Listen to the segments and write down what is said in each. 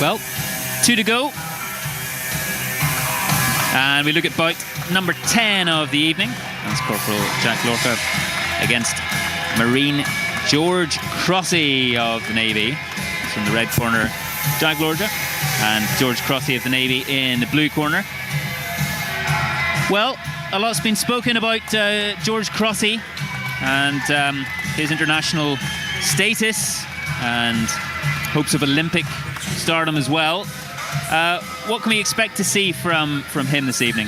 Well, 2 to go. And we look at bout number 10 of the evening. That's Corporal Jack Lorja against Marine George Crotty of the Navy. It's from the red corner, Jack Lorja, and George Crotty of the Navy in the blue corner. Well, a lot's been spoken about George Crotty and his international status and hopes of Olympic stardom as well. What can we expect to see from him this evening?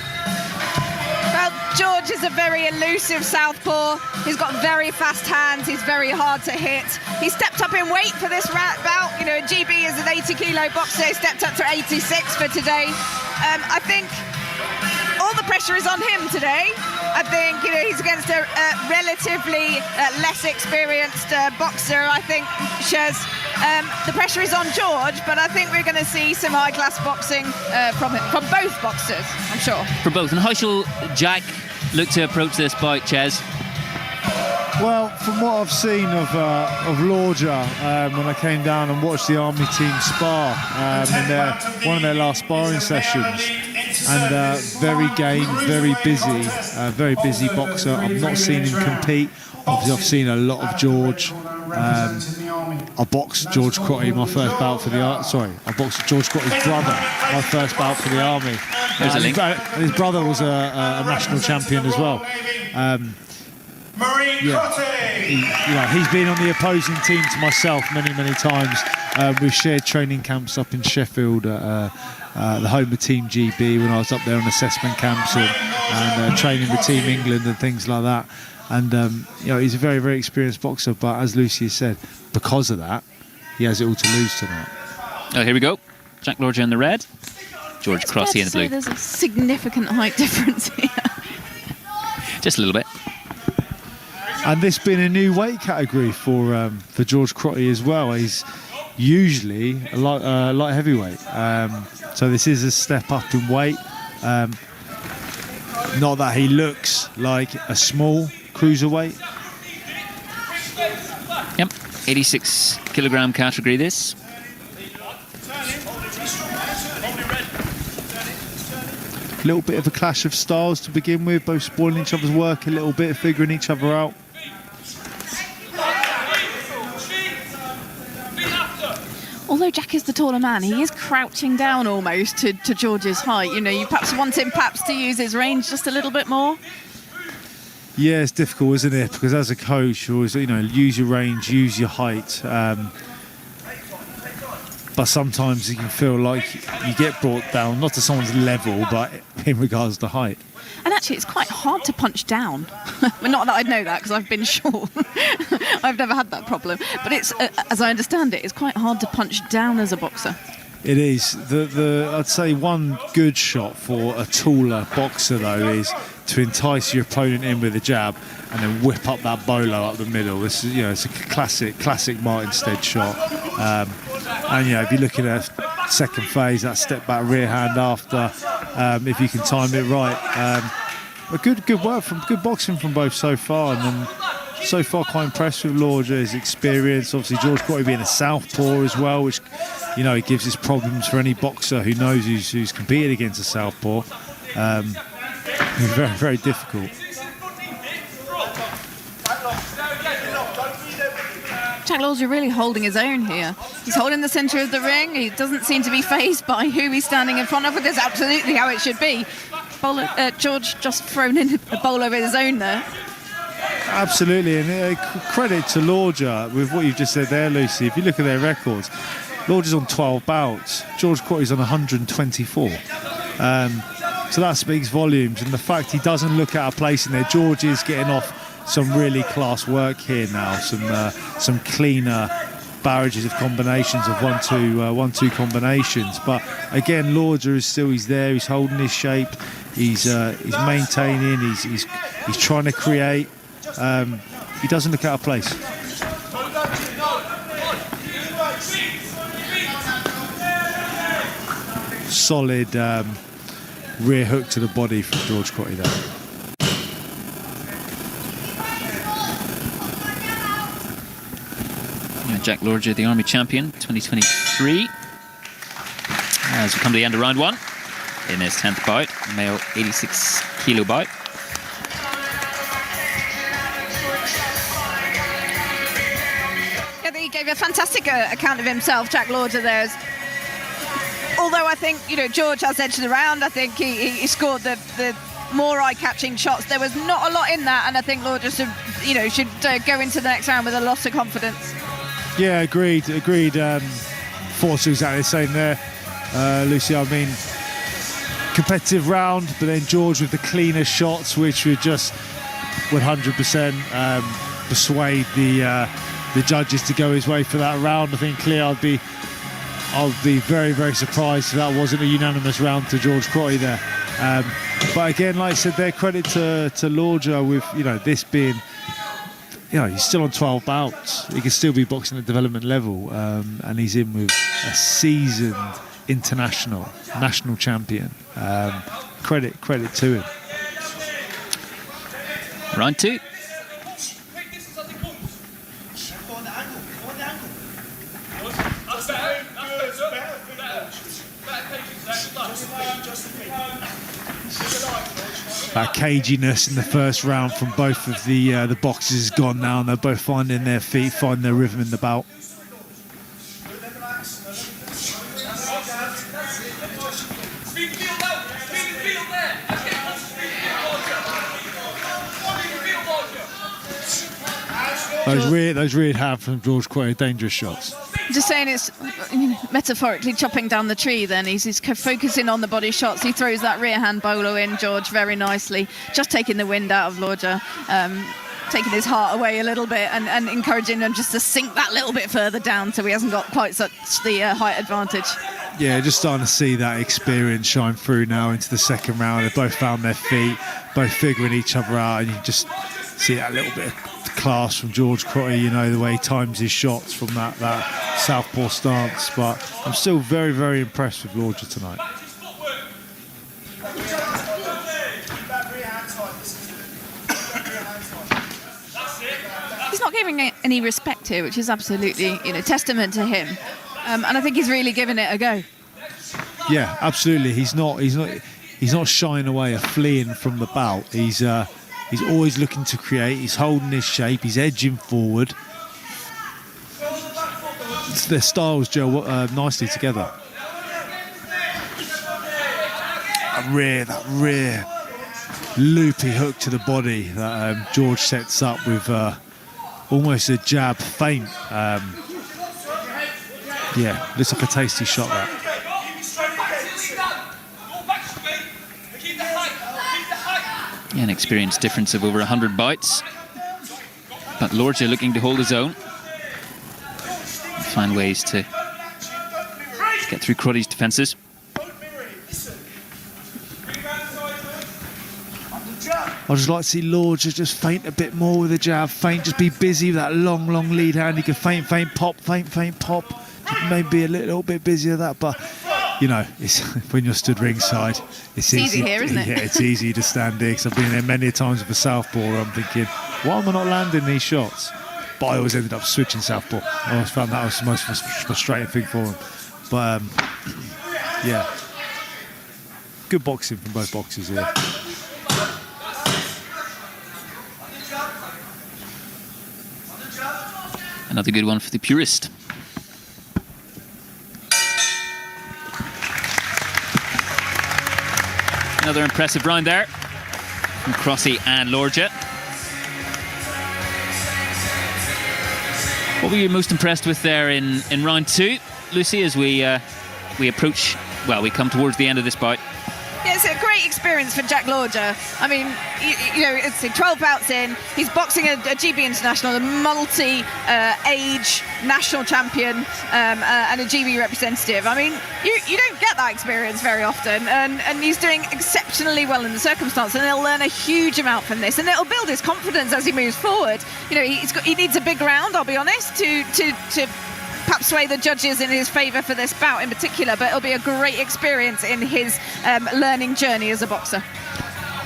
Well, George is a very elusive southpaw. He's got very fast hands. He's very hard to hit. He stepped up in weight for this bout. You know, GB is an 80-kilo boxer. He stepped up to 86 for today. I think all the pressure is on him today. I think, you know, he's against a relatively less experienced boxer. I think, Shez, the pressure is on George, but I think we're going to see some high-class boxing from both boxers, I'm sure. For both. And how shall Jack look to approach this bout, Ches? Well, from what I've seen of Lorja, when I came down and watched the Army team spar in one of their last sparring sessions, and very game, very busy boxer. I've not seen him compete. Obviously, I've seen a lot of George. I boxed George Crotty my first bout for the I boxed George Crotty's brother my first bout for the Army. There's a link. And his brother was a national champion as well. He's been on the opposing team to myself many times. We've shared training camps up in Sheffield, the home of Team GB, when I was up there on assessment camps and training with Team England and things like that. And he's a very experienced boxer, but as Lucy said, because of that, he has it all to lose tonight. Oh, here we go. Jack Lorja in the red, George Crotty in the blue. There's a significant height difference here. Just a little bit. And this being a new weight category for George Crotty as well. He's usually a light heavyweight, so this is a step up in weight. Not that he looks like a small cruiserweight. Yep, 86-kilogram category this. A little bit of a clash of styles to begin with, both spoiling each other's work a little bit, figuring each other out. Although Jack is the taller man, he is crouching down almost to George's height. You know, you perhaps want him to use his range just a little bit more. Yeah, it's difficult, isn't it? Because as a coach, you always, use your range, use your height. But sometimes you can feel like you get brought down, not to someone's level, but in regards to height. And actually, it's quite hard to punch down. Well, not that I know that, because I've been short. I've never had that problem. But it's, as I understand it, it's quite hard to punch down as a boxer. It is. I'd say one good shot for a taller boxer, though, is to entice your opponent in with a jab and then whip up that bolo up the middle. This is, it's a classic Martin Stead shot. And if you're looking at second phase, that step back rear hand after, if you can time it right. A good work from good boxing from both so far, and then so far quite impressed with Lorja, his experience. Obviously George Crotty being a southpaw as well, which it gives us problems for any boxer who knows who's competed against a southpaw. Very difficult. Jack Lorja really holding his own here. He's holding the centre of the ring. He doesn't seem to be fazed by who he's standing in front of, but that's absolutely how it should be. George just thrown in a bowl over his own there. Absolutely, and credit to Lorja with what you've just said there, Lucy. If you look at their records, Lorja's on 12 bouts, George Crotty's on 124. So that speaks volumes, and the fact he doesn't look out of place in there. George is getting off some really class work here now, some cleaner barrages of combinations of 1-2 combinations. But again, Lorja he's there, he's holding his shape, he's maintaining, he's trying to create. He doesn't look out of place. Solid rear hook to the body from George Crotty there. Jack Lorja, the Army champion, 2023. as we come to the end of round 1 in his 10th bout, male 86 kilo bout. Yeah, he gave a fantastic account of himself, Jack Lorja there. Although I think, George has edged the round. I think he scored the more eye-catching shots. There was not a lot in that, and I think Lorja should go into the next round with a lot of confidence. Yeah, agreed. Thoughts exactly the same there, Lucy. I mean, competitive round, but then George with the cleaner shots, which would just 100% persuade the judges to go his way for that round. I think clear. I'd be very, very surprised if that wasn't a unanimous round to George Crotty there. But again, like I said, there credit to Lorja with this being. He's still on 12 bouts. He can still be boxing at development level, and he's in with a seasoned national champion. Credit to him. Round 2. That caginess in the first round from both of the boxers is gone now, and they're both finding their feet, finding their rhythm in the bout. Those rear hand from George Crotty, dangerous shots. Just saying, it's metaphorically chopping down the tree then. He's focusing on the body shots. He throws that rear hand bolo in, George, very nicely. Just taking the wind out of Lorja, taking his heart away a little bit and encouraging him just to sink that little bit further down so he hasn't got quite such the height advantage. Yeah, just starting to see that experience shine through now into the second round. They both found their feet, both figuring each other out, and you just see that little bit of class from George Crotty, the way he times his shots from that southpaw stance. But I'm still very, very impressed with Lorja tonight. He's not giving any respect here, which is absolutely testament to him. And I think he's really given it a go. Yeah, absolutely. He's not shying away or fleeing from the bout. He's always looking to create. He's holding his shape. He's edging forward. Their styles gel nicely together. That rear loopy hook to the body that George sets up with almost a jab feint. Looks like a tasty shot, that. An experience difference of over 100 bites, but Lorja looking to hold his own, find ways to get through Crotty's defences. I'd just like to see Lorja just feint a bit more with the jab, just be busy with that long lead hand. He can feint, pop, just maybe a little bit busy with that, but it's when you're stood ringside, it's easy here, isn't it? Yeah, it's easy to stand here, because I've been there many times with a southpaw where I'm thinking, why am I not landing these shots? But I always ended up switching southpaw. I always found that was the most frustrating thing for him. But good boxing from both boxers here. Another good one for the purist. Another impressive round there from Crotty and Lorja. What were you most impressed with there in round 2, Lucy, as we approach, we come towards the end of this bout? Yeah, it's a great experience for Jack Lorja. I mean, it's 12 bouts in. He's boxing a GB international, a multi-age national champion, and a GB representative. I mean, you don't get that experience very often, and he's doing exceptionally well in the circumstance, and he'll learn a huge amount from this, and it'll build his confidence as he moves forward. He needs a big round, I'll be honest, to perhaps sway the judges in his favour for this bout in particular, but it'll be a great experience in his learning journey as a boxer.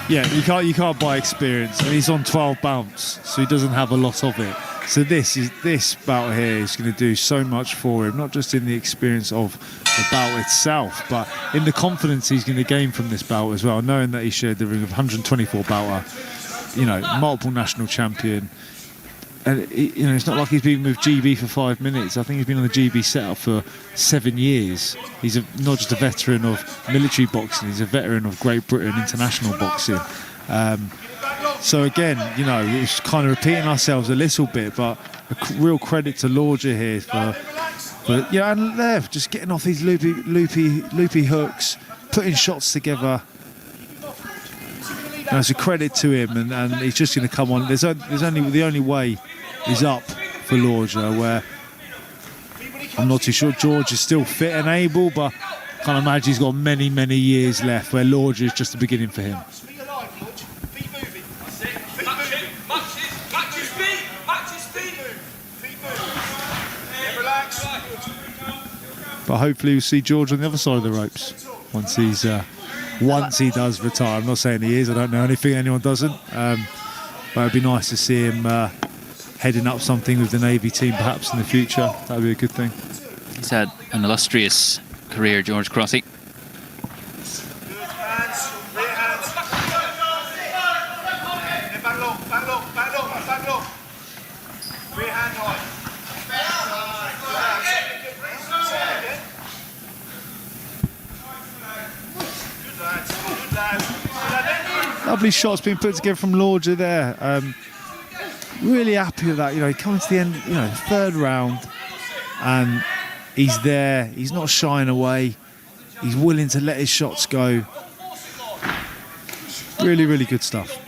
Yeah, you can't buy experience, and he's on 12 bouts, so he doesn't have a lot of it. So this bout here is going to do so much for him, not just in the experience of the bout itself, but in the confidence he's going to gain from this bout as well, knowing that he shared the ring of 124 bouter, you know, multiple national champion. And you know, it's not like he's been with GB for 5 minutes. I think he's been on the GB setup for 7 years. He's not just a veteran of military boxing, he's a veteran of Great Britain international boxing. So again, you know, it's kind of repeating ourselves a little bit, but a real credit to Lorja here for yeah, and Lev just getting off these loopy hooks, putting shots together. You know, it's a credit to him, and he's just going to come on. There's only the only way is up for Lorja, where I'm not too sure George is still fit and able, but I can't imagine he's got many years left, where Lorja is just the beginning for him. But hopefully we'll see George on the other side of the ropes once he does retire. I'm not saying he is. I don't know anything. Anyone doesn't. But it'd be nice to see him heading up something with the Navy team, perhaps in the future. That'd be a good thing. He's had an illustrious career, George Crotty. Lovely shots being put together from Lorja there. Really happy with that. You know, he comes to the end, you know, third round, and he's there. He's not shying away. He's willing to let his shots go. Really good stuff.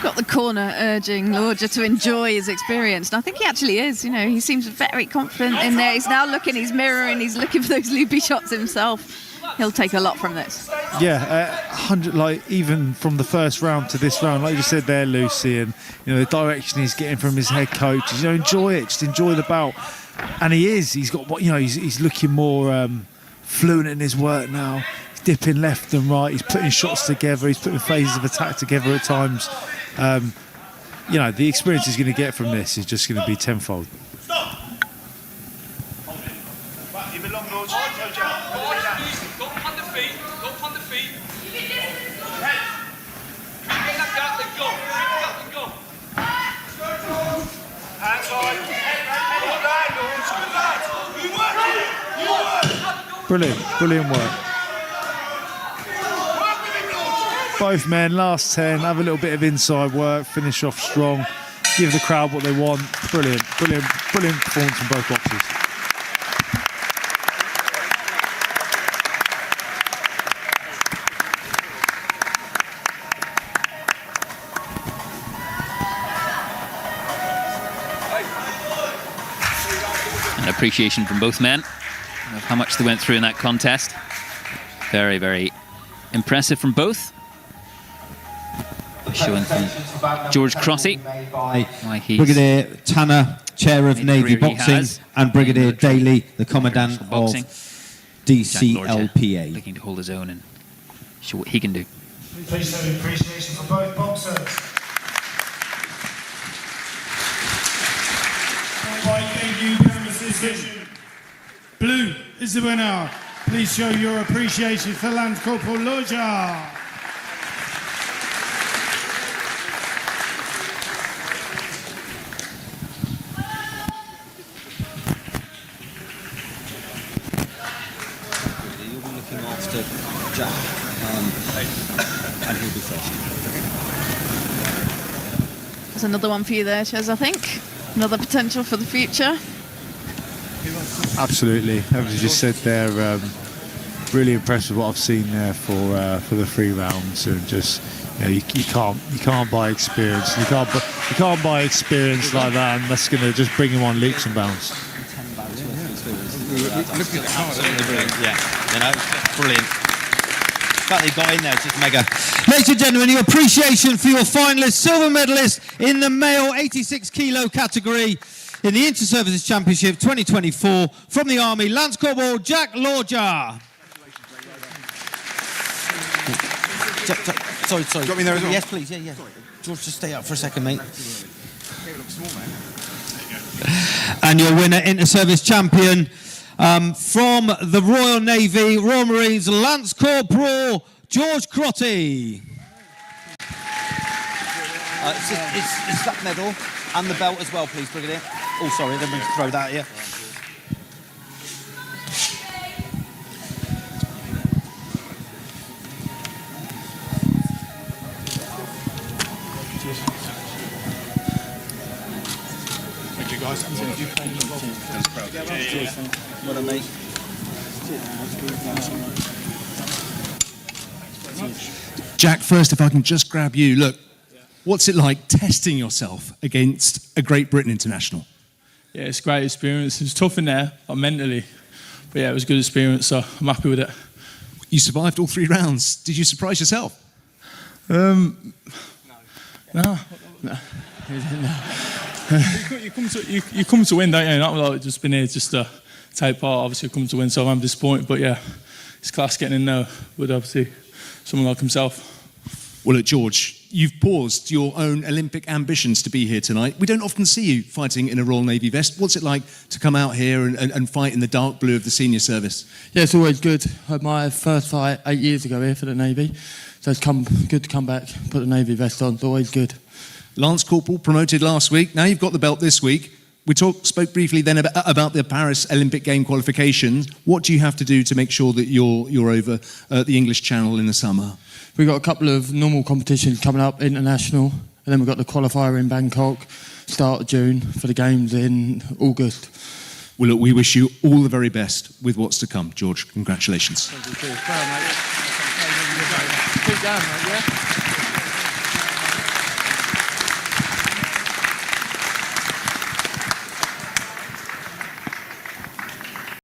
Got the corner urging Lorja to enjoy his experience, and I think he actually is. You know, he seems very confident in there. He's now looking, he's mirroring, he's looking for those loopy shots himself. He'll take a lot from this. Yeah, 100, like even from the first round to this round, like you said there, Lucy, and you know the direction he's getting from his head coach. You know, enjoy it, just enjoy the bout. And he is. He's got what, you know. He's looking more fluent in his work now. He's dipping left and right. He's putting shots together. He's putting phases of attack together at times. You know, the experience he's going to get from this is just going to be tenfold. Brilliant work. Both men, last 10, have a little bit of inside work, finish off strong, give the crowd what they want. Brilliant performance from both boxers. An appreciation from both men of how much they went through in that contest. Very impressive from both. Showing from George Crotty why he's Brigadier Tanner, Chair of Navy Boxing, and Brigadier Daly, the Commandant of DCLPA. Looking to hold his own and show what he can do. Please show appreciation for both boxers. By KU unanimous decision. Blue is the winner. Please show your appreciation for Lance Corporal Lorja. You'll be looking after Jack, and he'll be first. There's another one for you there, Chez, I think. Another potential for the future. Absolutely, as you just said there, really impressed with what I've seen there for the 3 rounds, and just you can't buy experience. You can't buy experience like that, and that's going to just bring him on leaps and bounds. Absolutely brilliant, yeah. You know, brilliant. The fact they got in there is just mega. Ladies and gentlemen, your appreciation for your finalist, silver medalist in the male 86 kilo category in the Inter-Services Championship 2024 from the Army, Lance Corporal Jack Lorja. Sorry. Got me there as well? Yes, please. Yeah. George, just stay up for a second, mate. And your winner, inter-service champion from the Royal Navy, Royal Marines, Lance Corporal George Crotty. It's that medal and the belt as well, please, Brigadier. Oh, sorry, then we can throw that here. Thank you, guys. Well done, mate. Jack, first, if I can just grab you. Look, what's it like testing yourself against a Great Britain international? Yeah, it's a great experience. It was tough in there, mentally. But yeah, it was a good experience, so I'm happy with it. You survived all 3 rounds. Did you surprise yourself? No. You come to win, don't you? Not like just been here just to take part. Obviously, I come to win, so I'm disappointed. But yeah, it's class getting in there with obviously someone like himself. Well, look, George, you've paused your own Olympic ambitions to be here tonight. We don't often see you fighting in a Royal Navy vest. What's it like to come out here and fight in the dark blue of the senior service? Yeah, it's always good. I had my first fight 8 years ago here for the Navy. So it's good to come back, put the Navy vest on. It's always good. Lance Corporal promoted last week. Now you've got the belt this week. We spoke briefly then about the Paris Olympic Game qualifications. What do you have to do to make sure that you're over the English Channel in the summer? We've got a couple of normal competitions coming up, international, and then we've got the qualifier in Bangkok, start of June, for the Games in August. Well, look, we wish you all the very best with what's to come. George, congratulations. Thank you. Keep going, mate. Keep going, mate, yeah?